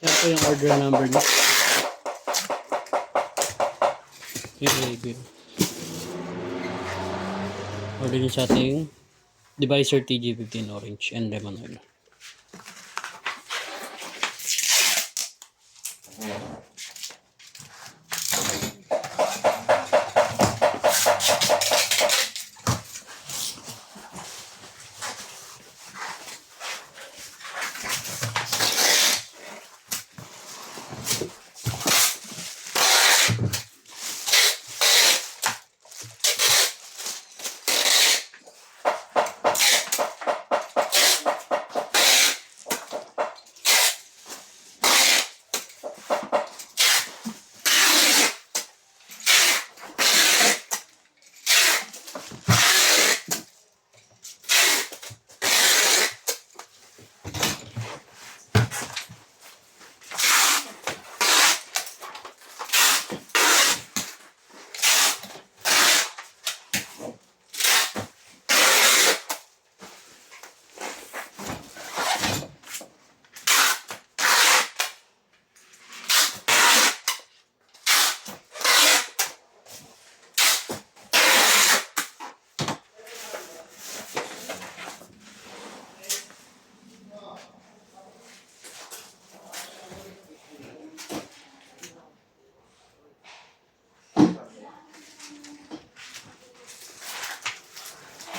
Yan po yung order number niya. Okay, good. Order niya sa ating Divisor TG15 orange and lemon oil.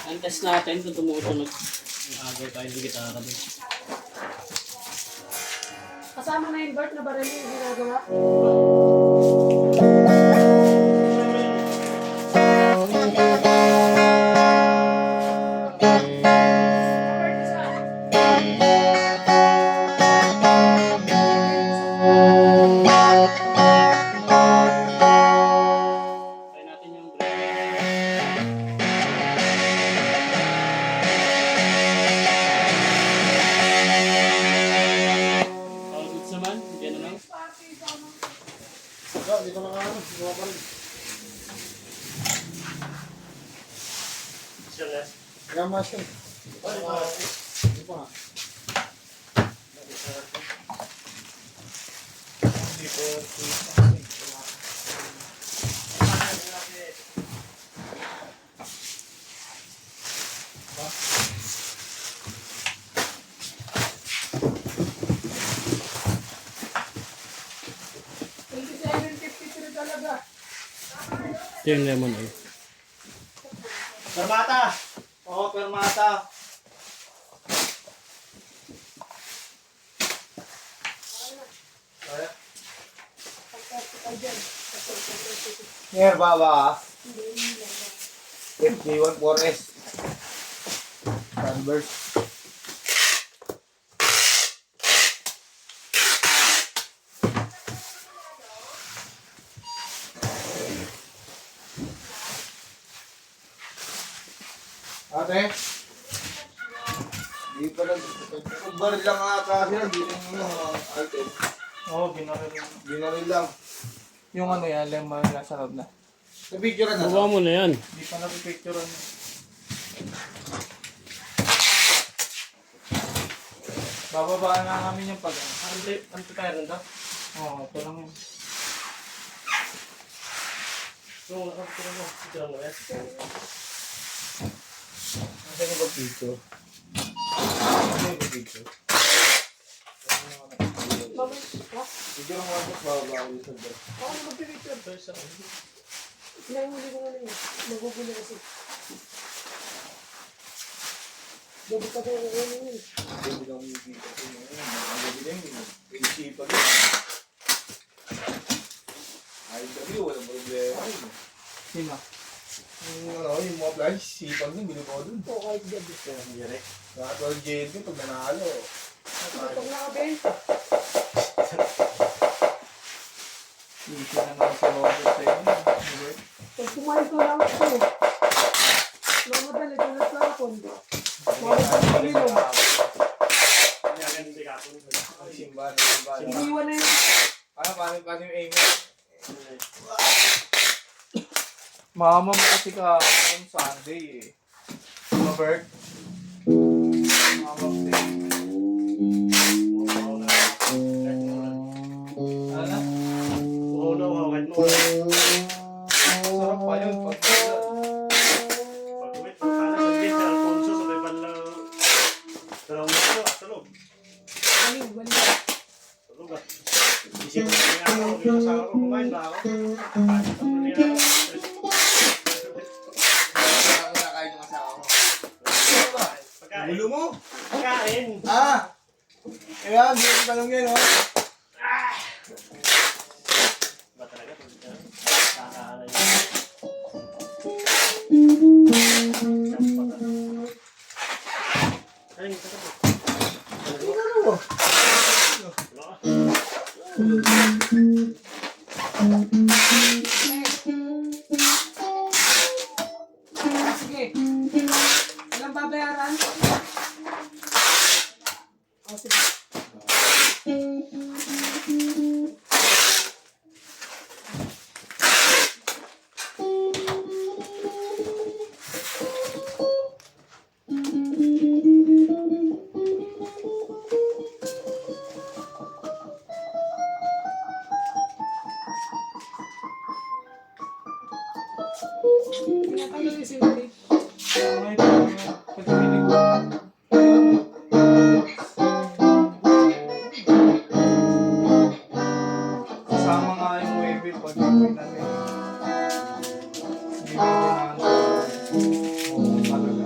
Ang test natin kung tumutunog. Mag-agaw tayo ng gitara doon. Kasama na yung Bert na baril yung ginagawa. Try natin yung brake. All goods naman. Hindi na lang. Dito na nga, dito pa rin. Kaya masin. Dito pa nga. Talaga. Ito yung lemon oil. Permata! Oo, permata. Here, baba. FJ1 4S. Sunburst. Ate? Di pa lang. Baril lang ata sila. Di lang item. Oo, binaril lang. Binaril lang. Yung ano yan, lemon nasa loob na. Sa picture na Buwa mo na yan. Hindi pa napipicturean. Bababaan na namin yung pag Ano tayo rin to? Oo, ito lang yun. Yung nakapitira mo. Pitira mo yan. Nasaan yung pag-picture? Nasaan yung pag-picture? Picture ang mga bababa ulit sa bro. Ako na mag-picture. Pinahuli ko na yun. Magugulo kasi. Gabi pa tayo na yun. Hindi lang yung picture ko yun. Ang gabi na yun. Pinisipan yun. IW, walang problema yun. Sino? Yung mga flash, sipan yun, binuko dun. Oo, kahit gabi. Lahat ng JNT pag nanalo. Pag nakabenta. Easy na naman si Robert sa inyo. Robert? Pag kumain ko lang ako. Mamadali ko na sa hapon. Mawala ko kami lang. Simbahan. Iniwan na yun. Paano yung aim? Mama mo kasi ka on Sunday eh. Robert? Mama mo din. Isip ko na ako, yung asawa ko kumain ba ako? Kahit ang muli ako. Ako nakain ng asawa ko. Pagkain. Ulo mo? Pagkain. Ah! Kaya, hindi ko tanong yan, oh. Ba talaga? Kakaala yun. Ay, ito ka. Ano mo? Sige. Ilang babayaran? O, sige. Tinatanggal yung silbi. May pagkakilig ko. Kasama nga yung wave pag gawin natin. Hindi ko na oo talaga.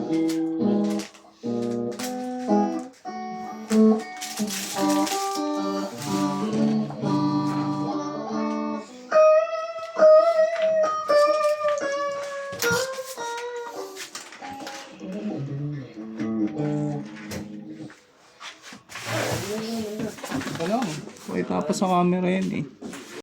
Ano? May tapos sa camera yan eh.